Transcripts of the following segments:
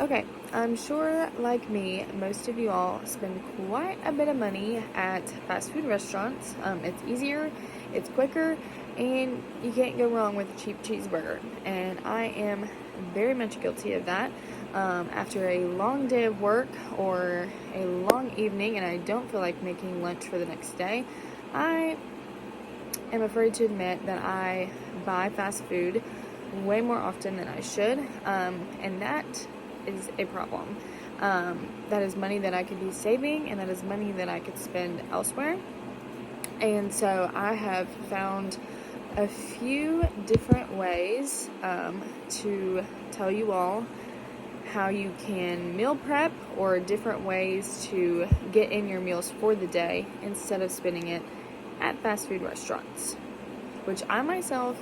Okay, I'm sure, like me, most of you all spend quite a bit of money at fast food restaurants. It's easier, it's quicker, and you can't go wrong with a cheap cheeseburger. And I am very much guilty of that. After a long day of work or a long evening, and I don't feel like making lunch for the next day, I am afraid to admit that I buy fast food way more often than I should, and that is a problem. That is money that I could be saving, and that is money that I could spend elsewhere. And so I have found a few different ways to tell you all how you can meal prep, or different ways to get in your meals for the day instead of spending it at fast food restaurants, which I myself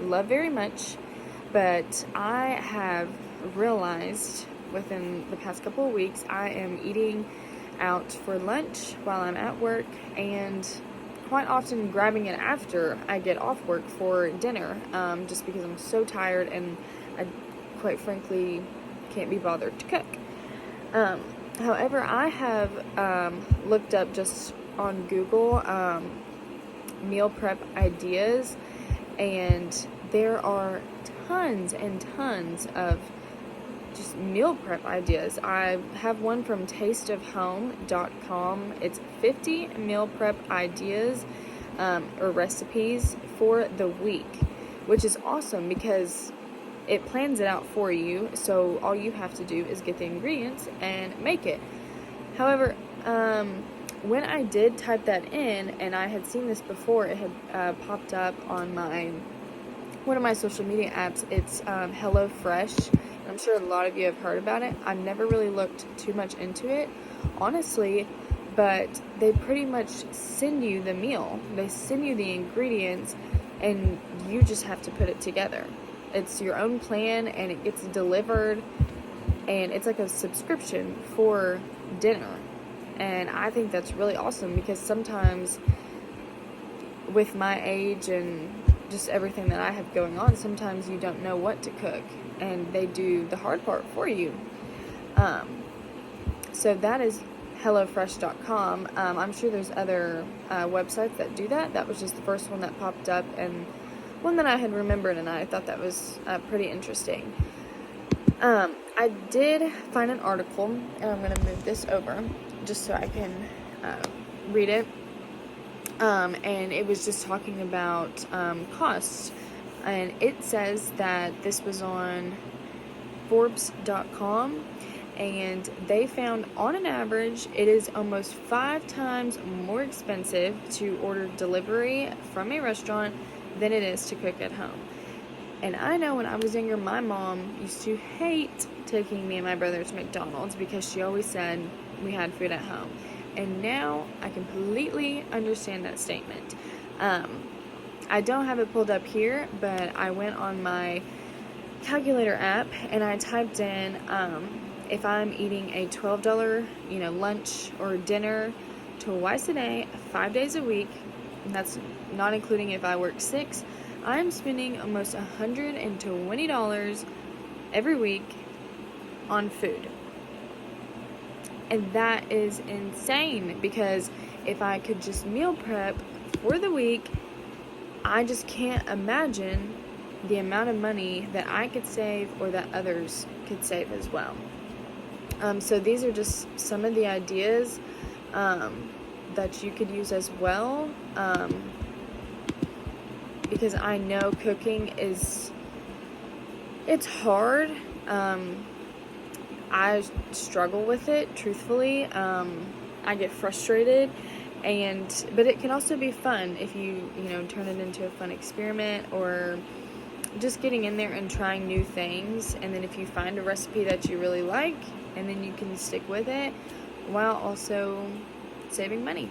love very much, but I have realized within the past couple of weeks I am eating out for lunch while I'm at work, and quite often grabbing it after I get off work for dinner, just because I'm so tired and I quite frankly can't be bothered to cook. However, I have looked up just on Google meal prep ideas, and there are tons and tons of just meal prep ideas. I have one from tasteofhome.com. It's 50 meal prep ideas or recipes for the week, which is awesome because it plans it out for you, so all you have to do is get the ingredients and make it. However, when I did type that in, and I had seen this before, it had popped up on one of my social media apps. It's HelloFresh. I'm sure a lot of you have heard about it. I've never really looked too much into it, honestly, but they pretty much send you the meal. They send you the ingredients, and you just have to put it together. It's your own plan, and it gets delivered, and it's like a subscription for dinner. And I think that's really awesome, because sometimes with my age and just everything that I have going on, sometimes you don't know what to cook, and they do the hard part for you. So that is HelloFresh.com. I'm sure there's other websites that do that. That was just the first one that popped up, and one that I had remembered, and I thought that was pretty interesting. I did find an article, and I'm going to move this over just so I can read it. And it was just talking about costs. And it says that this was on Forbes.com, and they found on an average it is almost 5 times more expensive to order delivery from a restaurant than it is to cook at home. And I know when I was younger, my mom used to hate taking me and my brother to McDonald's because she always said we had food at home. And now I completely understand that statement. I don't have it pulled up here, but I went on my calculator app and I typed in if I'm eating a $12, lunch or dinner twice a day, 5 days a week, and that's not including if I work 6, I'm spending almost $120 every week on food. And that is insane, because if I could just meal prep for the week, I just can't imagine the amount of money that I could save, or that others could save as well. So these are just some of the ideas that you could use as well, because I know cooking it's hard. I struggle with it, truthfully. I get frustrated, but it can also be fun if you turn it into a fun experiment, or just getting in there and trying new things. And then if you find a recipe that you really like, and then you can stick with it while also saving money.